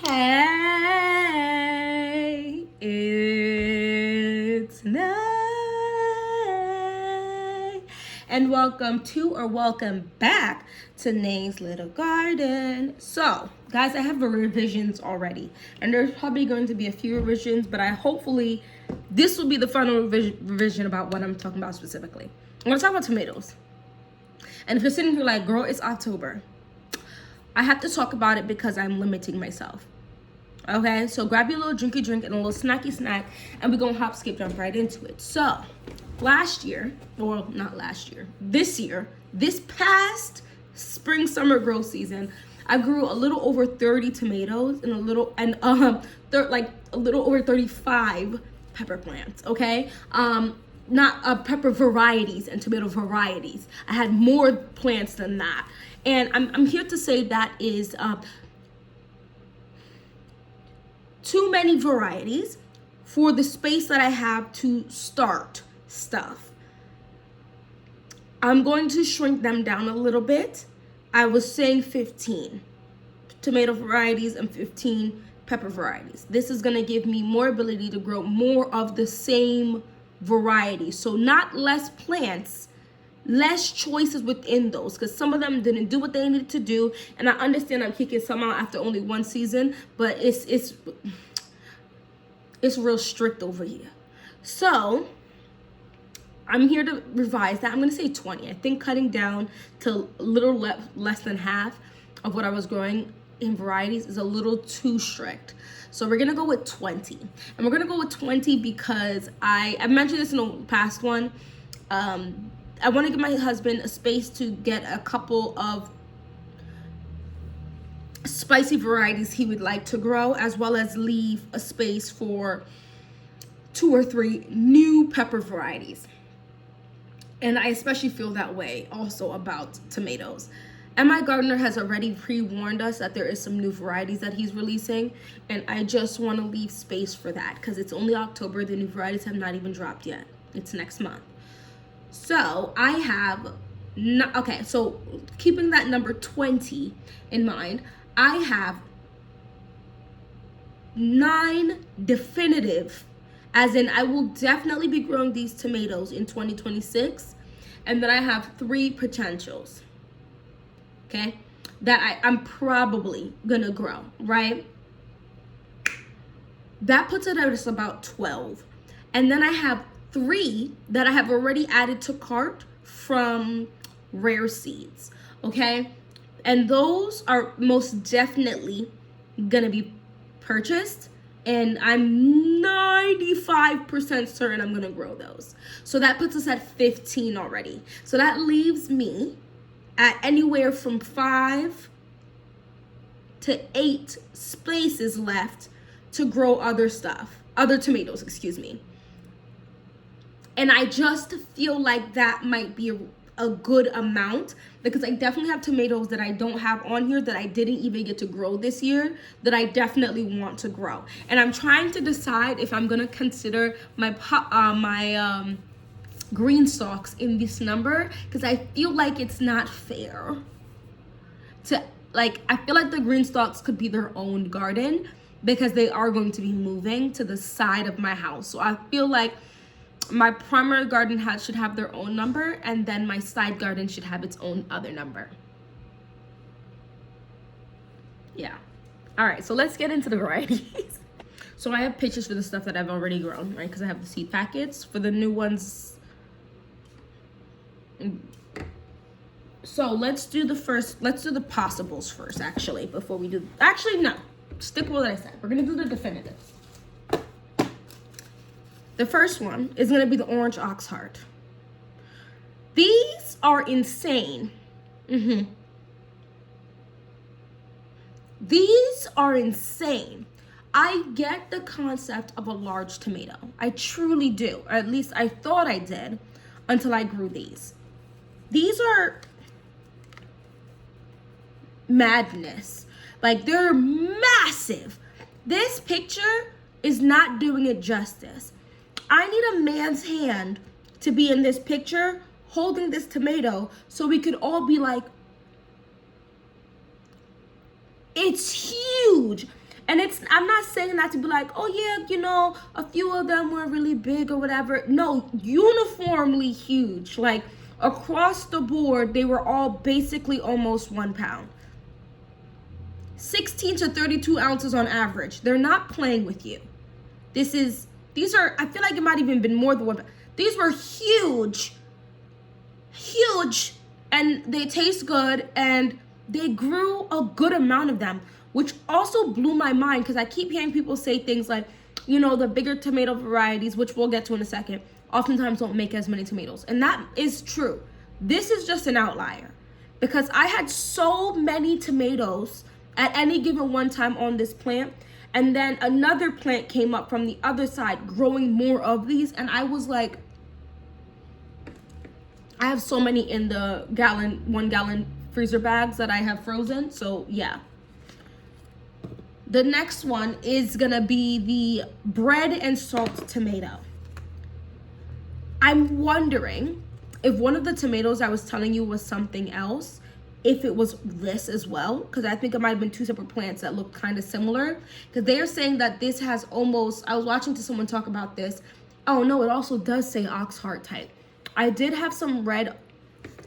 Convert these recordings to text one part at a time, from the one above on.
Hey, it's Nay, and welcome to or welcome back to Nay's Little Garden. So, guys, I have the revisions already, and there's probably going to be a few revisions, but hopefully this will be the final revision about what I'm talking about specifically. I'm going to talk about tomatoes. And if you're sitting here like, girl, it's October, I have to talk about it because I'm limiting myself. Okay, so grab your little drinky drink and a little snacky snack, and we're gonna hop, skip, jump right into it. So, last year, or not last year, this past spring summer grow season, I grew a little over 30 tomatoes and a little over 35 pepper plants. Okay, not pepper varieties and tomato varieties. I had more plants than that. And I'm here to say that is too many varieties for the space that I have to start stuff. I'm going to shrink them down a little bit. I was saying 15 tomato varieties and 15 pepper varieties. This is going to give me more ability to grow more of the same variety. So not less plants, less choices within those, because some of them didn't do what they needed to do, and I understand I'm kicking some out after only one season, but it's real strict over here. So I'm here to revise that. I'm gonna say 20. I think cutting down to a little less than half of what I was growing in varieties is a little too strict. So we're gonna go with 20, and we're gonna go with 20 because I mentioned this in the past one. I want to give my husband a space to get a couple of spicy varieties he would like to grow, as well as leave a space for 2 or 3 new pepper varieties. And I especially feel that way also about tomatoes. And my gardener has already pre-warned us that there is some new varieties that he's releasing, and I just want to leave space for that because it's only October. The new varieties have not even dropped yet. It's next month. So I have, so keeping that number 20 in mind, I have 9 definitive, as in I will definitely be growing these tomatoes in 2026, and then I have 3 potentials, okay, that I'm probably gonna grow, right? That puts it at about 12, and then I have 3 that I have already added to cart from Rare Seeds, okay? And those are most definitely gonna be purchased, and I'm 95% certain I'm gonna grow those. So that puts us at 15 already. So that leaves me at anywhere from 5 to 8 spaces left to grow other tomatoes, excuse me. And I just feel like that might be a good amount, because I definitely have tomatoes that I don't have on here that I didn't even get to grow this year that I definitely want to grow. And I'm trying to decide if I'm going to consider my green stalks in this number, because I feel like it's not fair to, I feel like the green stalks could be their own garden because they are going to be moving to the side of my house. So I feel like my primary garden should have their own number, and then my side garden should have its own other number. Yeah. All right, so let's get into the varieties. So I have pictures for the stuff that I've already grown, right? Because I have the seed packets for the new ones. So let's do the possibles first, actually, before we do, no, stick with what I said. We're gonna do the definitives. The first one is going to be the orange ox heart. These are insane. These are insane. I get the concept of a large tomato. I truly do. Or at least I thought I did until I grew these. These are madness. They're massive. This picture is not doing it justice. I need a man's hand to be in this picture holding this tomato so we could all be like, it's huge. And I'm not saying that to be like, oh yeah, you know, a few of them were really big or whatever. No, uniformly huge. Like across the board, they were all basically almost 1 pound. 16 to 32 ounces on average. They're not playing with you. These are, I feel like it might even been more than 1 pound. These were huge, and they taste good, and they grew a good amount of them, which also blew my mind because I keep hearing people say things like, you know, the bigger tomato varieties, which we'll get to in a second, oftentimes don't make as many tomatoes. And that is true. This is just an outlier because I had so many tomatoes at any given one time on this plant. And then another plant came up from the other side growing more of these. And I was like, I have so many in the 1 gallon freezer bags that I have frozen. So yeah. The next one is gonna be the bread and salt tomato. I'm wondering if one of the tomatoes I was telling you was something else, if it was this as well, because I think it might have been 2 separate plants that look kind of similar. Because they are saying that this has almost, I was watching to someone talk about this. Oh no, it also does say ox heart type. I did have some red,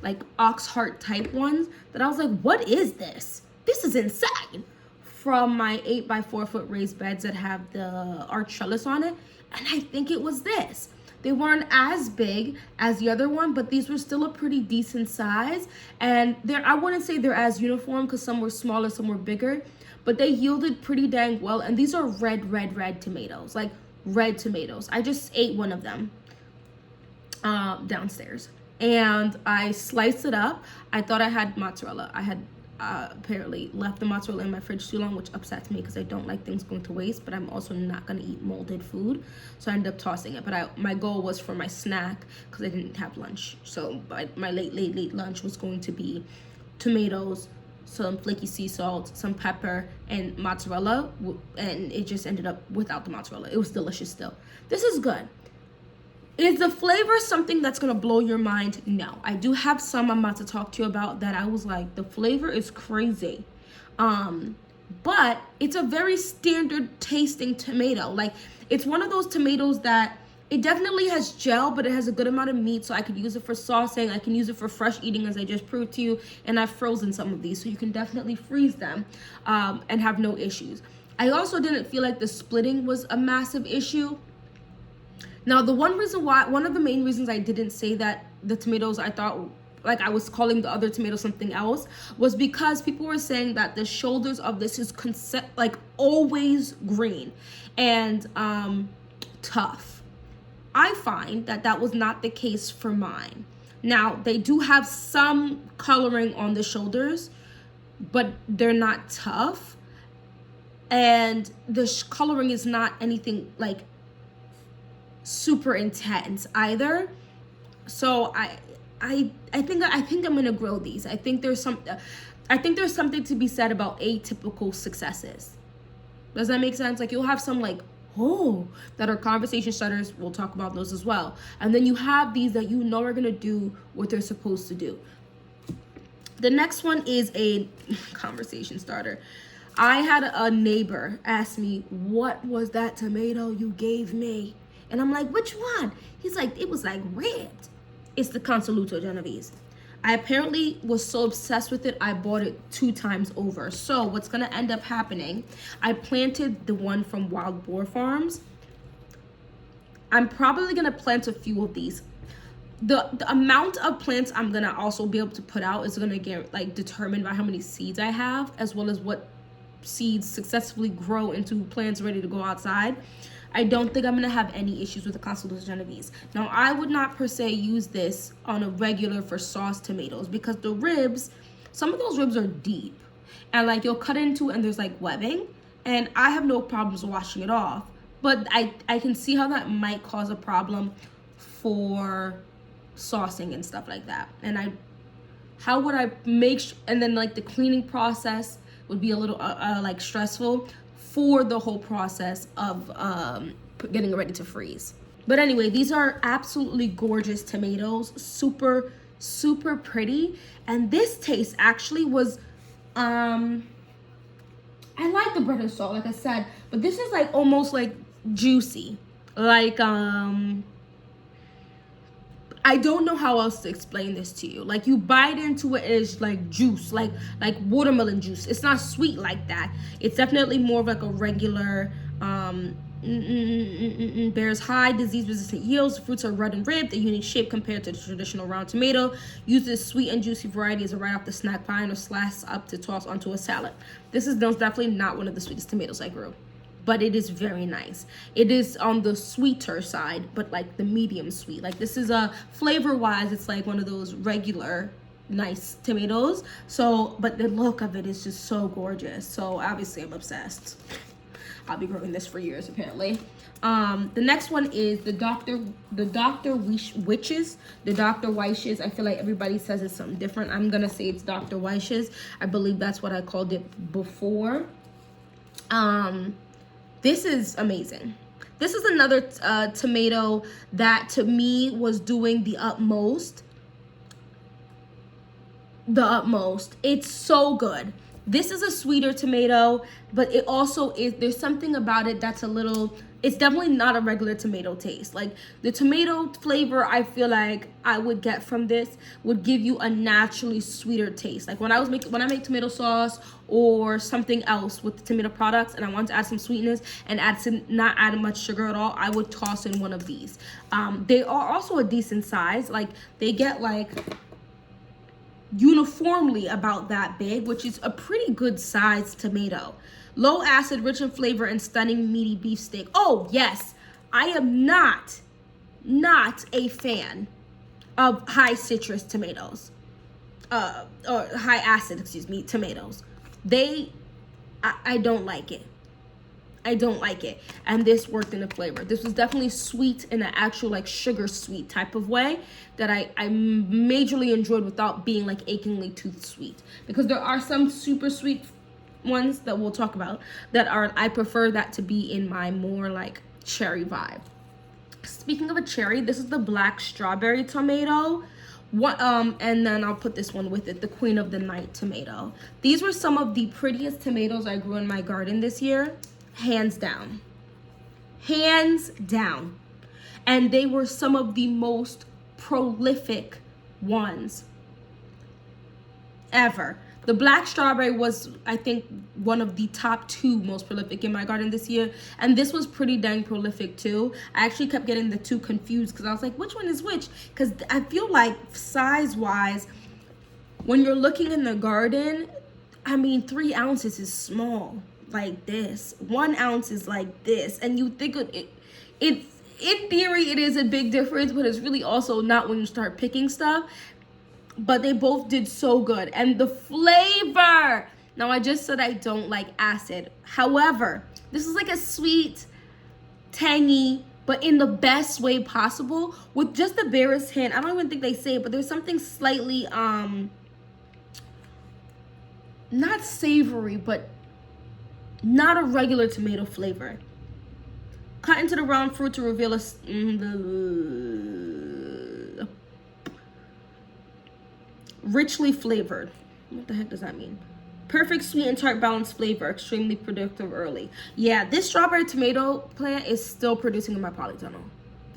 like ox heart type ones that I was like, what is this? This is insane. From my 8x4 foot raised beds that have the arch trellis on it. And I think it was this. They weren't as big as the other one, but these were still a pretty decent size. And I wouldn't say they're as uniform because some were smaller, some were bigger, but they yielded pretty dang well. And these are red tomatoes, like red tomatoes. I just ate one of them downstairs and I sliced it up. I thought I had mozzarella. I had apparently left the mozzarella in my fridge too long, which upsets me because I don't like things going to waste, but I'm also not going to eat molded food, so I ended up tossing it. But my goal was for my snack because I didn't have lunch, so my late lunch was going to be tomatoes, some flaky sea salt, some pepper, and mozzarella, and it just ended up without the mozzarella. It was delicious still. This is good. Is the flavor something that's gonna blow your mind? No. I do have some I'm about to talk to you about that I was like, the flavor is crazy. But it's a very standard tasting tomato. Like, it's one of those tomatoes that it definitely has gel, but it has a good amount of meat, so I could use it for saucing. I can use it for fresh eating, as I just proved to you, and I've frozen some of these, so you can definitely freeze them and have no issues. I also didn't feel like the splitting was a massive issue. Now, one of the main reasons I didn't say that the tomatoes, I thought, like I was calling the other tomato something else, was because people were saying that the shoulders of this is like always green and tough. I find that was not the case for mine. Now, they do have some coloring on the shoulders, but they're not tough. And the coloring is not anything like super intense either. So I think I'm gonna grow these. I think there's something to be said about atypical successes. Does that make sense? Like, you'll have some like, oh, that are conversation starters. We'll talk about those as well. And then you have these that you know are gonna do what they're supposed to do. The next one is a conversation starter. I had a neighbor ask me, what was that tomato you gave me? And I'm like, which one? He's like, it was like red. It's the Consaluto Genovese. I apparently was so obsessed with it, I bought it 2 times over. So what's gonna end up happening, I planted the one from Wild Boar Farms. I'm probably gonna plant a few of these. The amount of plants I'm gonna also be able to put out is gonna get like determined by how many seeds I have, as well as what seeds successfully grow into plants ready to go outside. I don't think I'm gonna have any issues with the Consaluto Genovese. Now, I would not per se use this on a regular for sauce tomatoes because the ribs, some of those ribs are deep and like you'll cut into and there's like webbing, and I have no problems washing it off, but I can see how that might cause a problem for saucing and stuff like that. And how would I and then like the cleaning process would be a little like stressful for the whole process of getting it ready to freeze. But anyway, these are absolutely gorgeous tomatoes, super pretty. And this taste actually was I like the bread and salt, like I said, but this is like almost like juicy. Like, I don't know how else to explain this to you. Like, you bite into it, it's like juice, like watermelon juice. It's not sweet like that. It's definitely more of like a regular, bears high disease-resistant yields. The fruits are red and ribbed, a unique shape compared to the traditional round tomato. Use this sweet and juicy variety as a right off the snack pine or slice up to toss onto a salad. This is definitely not one of the sweetest tomatoes I grew, but it is very nice. It is on the sweeter side, but like the medium sweet. Like, this is a flavor-wise, it's like one of those regular nice tomatoes. So, but the look of it is just so gorgeous. So obviously I'm obsessed. I'll be growing this for years apparently. The next one is the Dr. Witches. The Dr. Weishes. I feel like everybody says it's something different. I'm gonna say it's Dr. Weishes. I believe that's what I called it before. This is amazing. This is another tomato that to me was doing the utmost. It's so good. This is a sweeter tomato, but it also is, there's something about it that's a little, it's definitely not a regular tomato taste. Like, the tomato flavor I feel like I would get from this would give you a naturally sweeter taste. Like, when I make tomato sauce or something else with the tomato products and I want to add some sweetness and not add much sugar at all, I would toss in one of these. They are also a decent size. Like, they get like uniformly about that big, which is a pretty good sized tomato. Low acid, rich in flavor, and stunning meaty beefsteak. Oh yes, I am not a fan of high citrus tomatoes, or high acid, excuse me, tomatoes. I don't like it. I don't like it. And this worked in the flavor. This was definitely sweet in an actual like sugar sweet type of way that I majorly enjoyed without being like achingly too sweet. Because there are some super sweet ones that we'll talk about that are, I prefer that to be in my more like cherry vibe. Speaking of a cherry, this is the black strawberry tomato. And then I'll put this one with it, the Queen of the Night tomato. These were some of the prettiest tomatoes I grew in my garden this year. Hands down. And they were some of the most prolific ones ever. The black strawberry was, I think, one of the top 2 most prolific in my garden this year. And this was pretty dang prolific too. I actually kept getting the 2 confused because I was like, which one is which? Because I feel like size-wise, when you're looking in the garden, I mean, 3 ounces is small. Like this, 1 ounce is like this, and you think it's in theory it is a big difference, but it's really also not when you start picking stuff. But they both did so good, and the flavor. Now, I just said I don't like acid. However, this is like a sweet, tangy, but in the best way possible, with just the barest hint. I don't even think they say it, but there's something slightly not savory, but not a regular tomato flavor. Cut into the round fruit to reveal richly flavored. What the heck does that mean? Perfect sweet and tart balanced flavor, extremely productive early. Yeah, this strawberry tomato plant is still producing in my polytunnel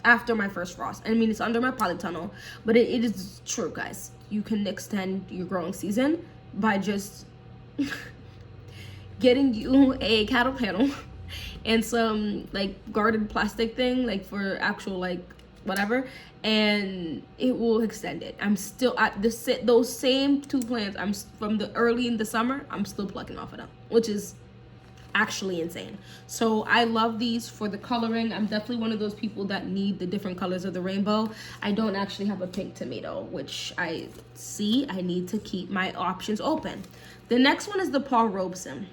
after my first frost. I mean, it's under my polytunnel, but it is true, guys. You can extend your growing season by just getting you a cattle panel and some like guarded plastic thing, like for actual like whatever, and it will extend it. I'm still at those same 2 plants. I'm from the early in the summer. I'm still plucking off of them, which is actually insane. So I love these for the coloring. I'm definitely one of those people that need the different colors of the rainbow. I don't actually have a pink tomato, which I need to keep my options open. The next one is the Paul Robeson.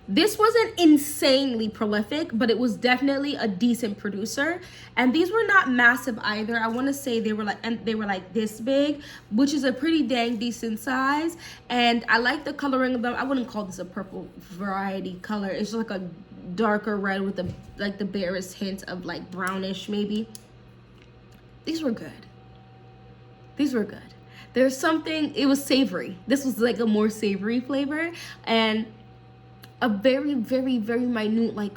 This wasn't insanely prolific, but it was definitely a decent producer. And these were not massive either. I want to say they were like this big, which is a pretty dang decent size. And I like the coloring of them. I wouldn't call this a purple variety color. It's just like a darker red with the barest hint of like brownish maybe. These were good. There's something, it was savory. This was like a more savory flavor, and a very, very, very minute, like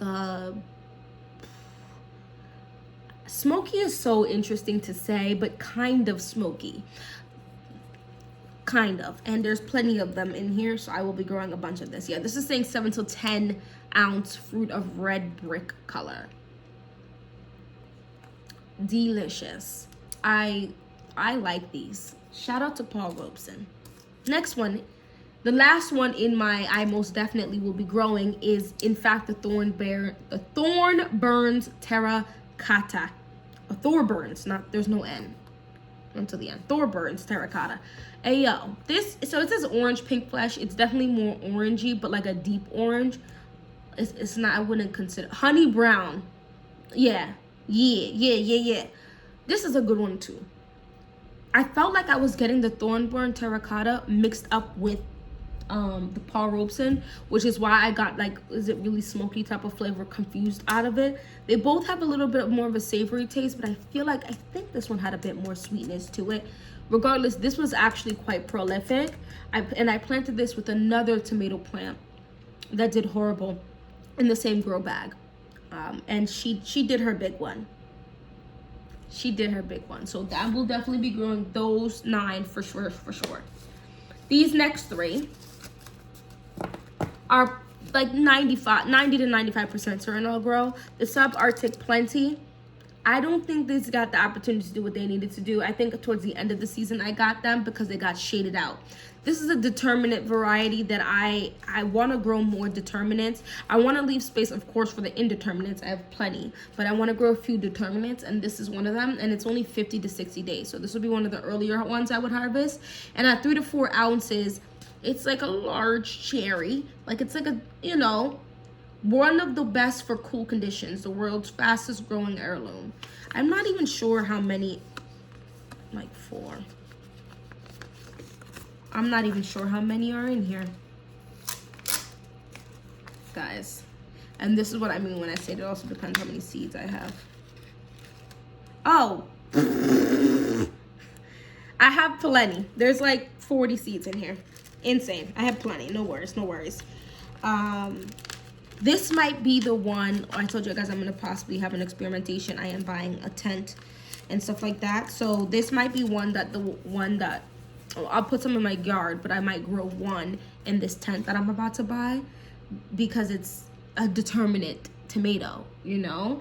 smoky is so interesting to say, but kind of smoky. Kind of. And there's plenty of them in here, so I will be growing a bunch of this. Yeah, this is saying 7 to 10 ounce fruit of red brick color. Delicious. I like these. Shout out to Paul Robeson. Next one, the last one in my I most definitely will be growing is in fact the Thornburns Terracotta. Thorburns, not, there's no N until the end. Thorburns Terracotta. Hey yo, this, so it says orange pink flesh. It's definitely more orangey, but like a deep orange. It's not, I wouldn't consider. Honey brown. Yeah. This is a good one too. I felt like I was getting the Thornburn Terracotta mixed up with the Paul Robeson, which is why I got like, is it really smoky type of flavor confused out of it. They both have a little bit more of a savory taste, but I feel like, I think this one had a bit more sweetness to it. Regardless, this was actually quite prolific. I planted this with another tomato plant that did horrible in the same grow bag. And she did her big one. She did her big one. So that will definitely be growing those 9 for sure. These next 3 are like 90 to 95% certain I'll grow. The Subarctic Plenty, I don't think these got the opportunity to do what they needed to do. I think towards the end of the season I got them because they got shaded out. This is a determinate variety that I want to grow more determinants. I want to leave space, of course, for the indeterminates. I have plenty, but I want to grow a few determinants, and this is one of them, and it's only 50 to 60 days. So this will be one of the earlier ones I would harvest. And at 3 to 4 ounces, it's like a large cherry. Like it's like a, you know, one of the best for cool conditions, the world's fastest growing heirloom. I'm not even sure how many, like 4. I'm not even sure how many are in here, guys. And this is what I mean when I say it also depends how many seeds I have. Oh, I have plenty. There's like 40 seeds in here. Insane. I have plenty. No worries, no worries. This might be the one, I told you guys I'm going to possibly have an experimentation. I am buying a tent and stuff like that. So this might be one that I'll put some in my yard, but I might grow one in this tent that I'm about to buy because it's a determinate tomato, you know,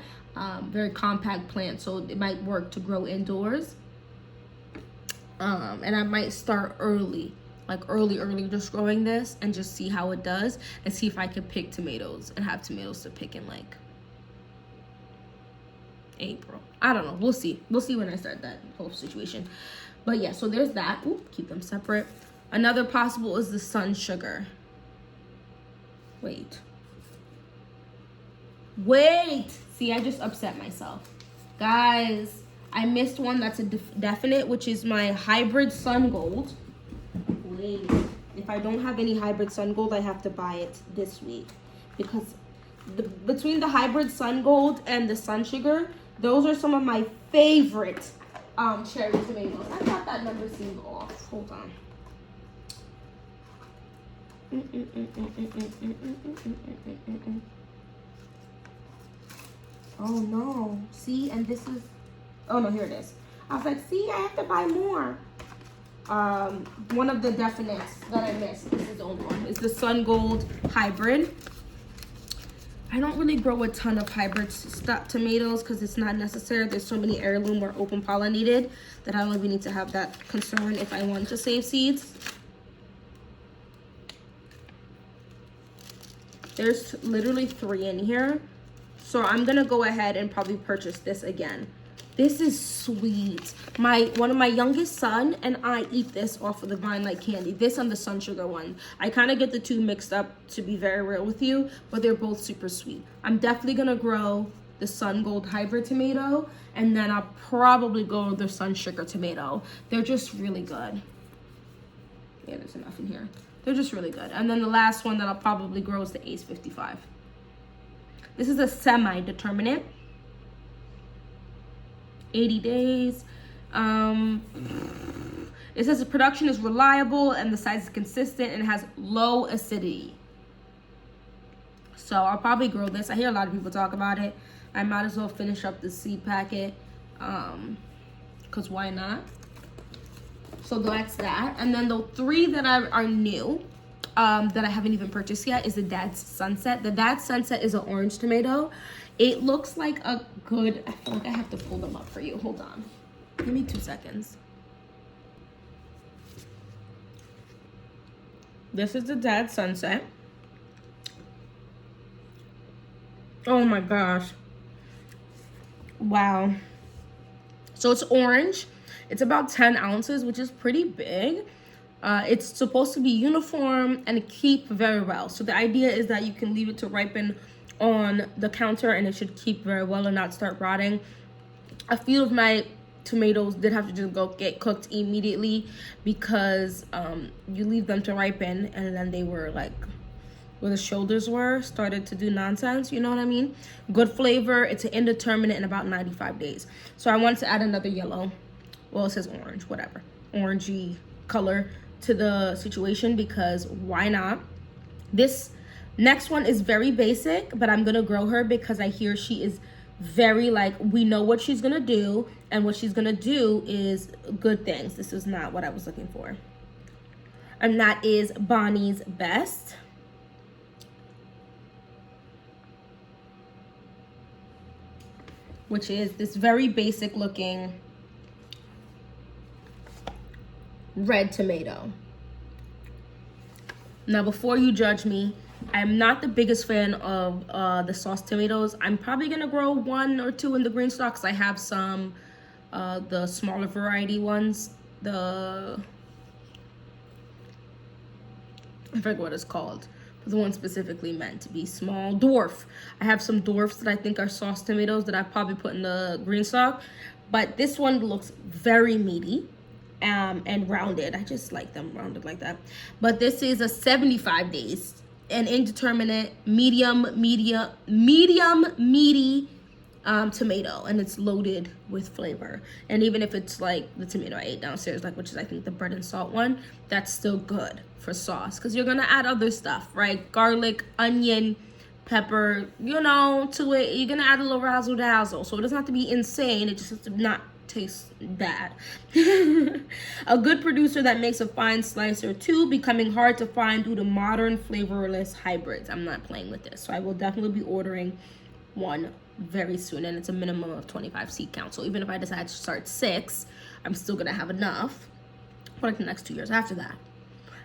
very compact plant. So it might work to grow indoors. And I might start early, like early just growing this and just see how it does and see if I can pick tomatoes and have tomatoes to pick in like April. I don't know. We'll see. We'll see when I start that whole situation. But yeah, so there's that. Ooh, keep them separate. Another possible is the sun sugar. Wait. See, I just upset myself. Guys, I missed one that's a definite, which is my hybrid sun gold. Wait. If I don't have any hybrid sun gold, I have to buy it this week. Because between the hybrid sun gold and the sun sugar, those are some of my favorite cherry tomatoes. I thought that number seemed off. Hold on. Oh no. See, and this is, oh no, here it is. I was like, see, I have to buy more. One of the definites that I missed, this is the only one, is the Sun Gold Hybrid. I don't really grow a ton of hybrid tomatoes because it's not necessary. There's so many heirloom or open pollinated that I don't even need to have that concern if I want to save seeds. There's literally 3 in here. So I'm gonna go ahead and probably purchase this again. This is sweet. One of my youngest son and I eat this off of the vine like candy. This and the sun sugar one. I kind of get the 2 mixed up, to be very real with you, but they're both super sweet. I'm definitely gonna grow the Sun Gold hybrid tomato, and then I'll probably go the sun sugar tomato. They're just really good. Yeah, there's enough in here. They're just really good. And then the last one that I'll probably grow is the Ace 55. This is a semi-determinate. 80 days. It says the production is reliable and the size is consistent and has low acidity. So I'll probably grow this. I hear a lot of people talk about it. I might as well finish up the seed packet, because why not? So that's that. And then the 3 that are new, that I haven't even purchased yet, is the Dad's Sunset. The Dad's Sunset is an orange tomato. It looks like a good, I feel like I have to pull them up for you. Hold on. Give me 2 seconds. This is the Dad's Sunset. Oh my gosh. Wow. So it's orange. It's about 10 ounces, which is pretty big. It's supposed to be uniform and keep very well. So the idea is that you can leave it to ripen on the counter and it should keep very well and not start rotting. A few of my tomatoes did have to just go get cooked immediately because you leave them to ripen and then they were like, where the shoulders were, started to do nonsense, you know what I mean? Good flavor, it's an indeterminate in about 95 days. So I wanted to add another yellow, well it says orange, whatever, orangey color to the situation because why not? This next one is very basic, but I'm gonna grow her because I hear she is very like, we know what she's gonna do and what she's gonna do is good things. This is not what I was looking for. And that is Bonnie's Best. Which is this very basic looking red tomato. Now, before you judge me, I'm not the biggest fan of the sauce tomatoes. I'm probably gonna grow 1 or 2 in the green stalks. I have some, the smaller variety ones. I forget what it's called. The one specifically meant to be small. Dwarf. I have some dwarfs that I think are sauce tomatoes that I probably put in the green stalk. But this one looks very meaty and rounded. I just like them rounded like that. But this is a 75 days. An indeterminate, medium, meaty tomato. And it's loaded with flavor. And even if it's like the tomato I ate downstairs, like which is I think the bread and salt one, that's still good for sauce because you're gonna add other stuff, right? Garlic, onion, pepper, you know, to it. You're gonna add a little razzle dazzle, so it doesn't have to be insane. It just has to not taste bad. A good producer that makes a fine slicer too, becoming hard to find due to modern flavorless hybrids. I'm not playing with this, so I will definitely be ordering one very soon, and it's a minimum of 25 seed count. So even if I decide to start 6, I'm still gonna have enough for like the next 2 years after that.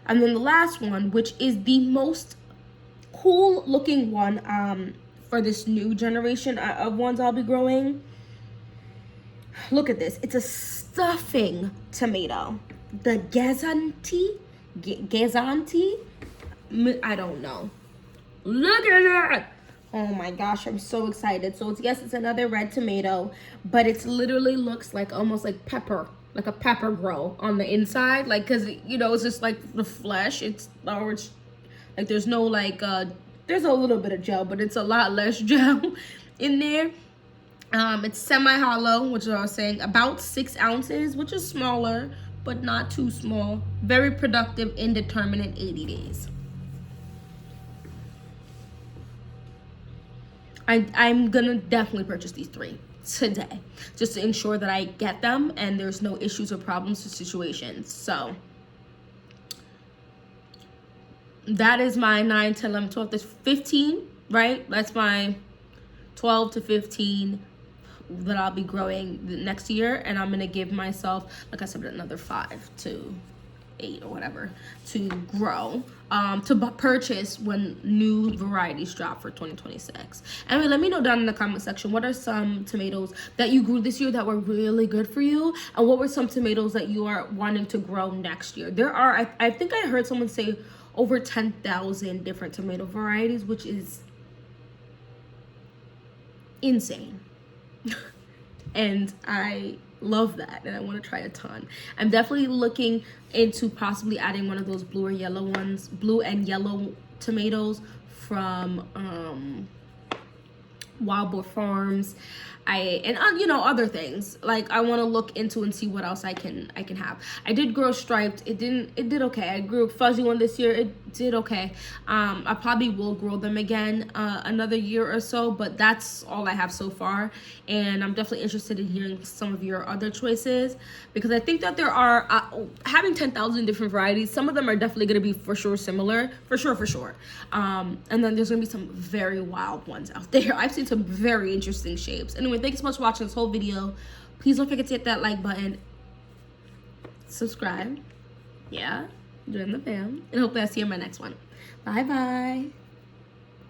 And then the last one, which is the most cool looking one for this new generation of ones I'll be growing. Look at this. It's a stuffing tomato. The Gazanti? I don't know. Look at that. Oh my gosh, I'm so excited. So it's another red tomato, but it literally looks like almost like pepper. Like a pepper grow on the inside, like, cause you know, it's just like the flesh. It's like there's no like there's a little bit of gel, but it's a lot less gel in there. It's semi-hollow, which is what I was saying, about 6 ounces, which is smaller, but not too small. Very productive, indeterminate 80 days. I'm gonna definitely purchase these 3 today just to ensure that I get them and there's no issues or problems or situations. So that is my 9, 10, 11, 12, there's 15, right? That's my 12 to 15 that I'll be growing next year, and I'm gonna give myself, like I said, another 5 to 8 or whatever to grow, to purchase when new varieties drop for 2026. Anyway, let me know down in the comment section, what are some tomatoes that you grew this year that were really good for you, and what were some tomatoes that you are wanting to grow next year? There are, I think I heard someone say over 10,000 different tomato varieties, which is insane. And I love that, and I want to try a ton. I'm definitely looking into possibly adding one of those blue or yellow ones, blue and yellow tomatoes from Wild Boar Farms. You know, other things like I want to look into and see what else I can have. I did grow striped. It did okay. I grew a fuzzy one this year. It did okay. I probably will grow them again another year or so, but that's all I have so far, and I'm definitely interested in hearing some of your other choices, because I think that there are having 10,000 different varieties. Some of them are definitely going to be for sure similar, for sure. And then there's going to be some very wild ones out there. I've seen some very interesting shapes. Anyway, thank you so much for watching this whole video. Please don't forget to hit that like button, subscribe, yeah, join the fam, and hopefully I'll see you in my next one. Bye bye.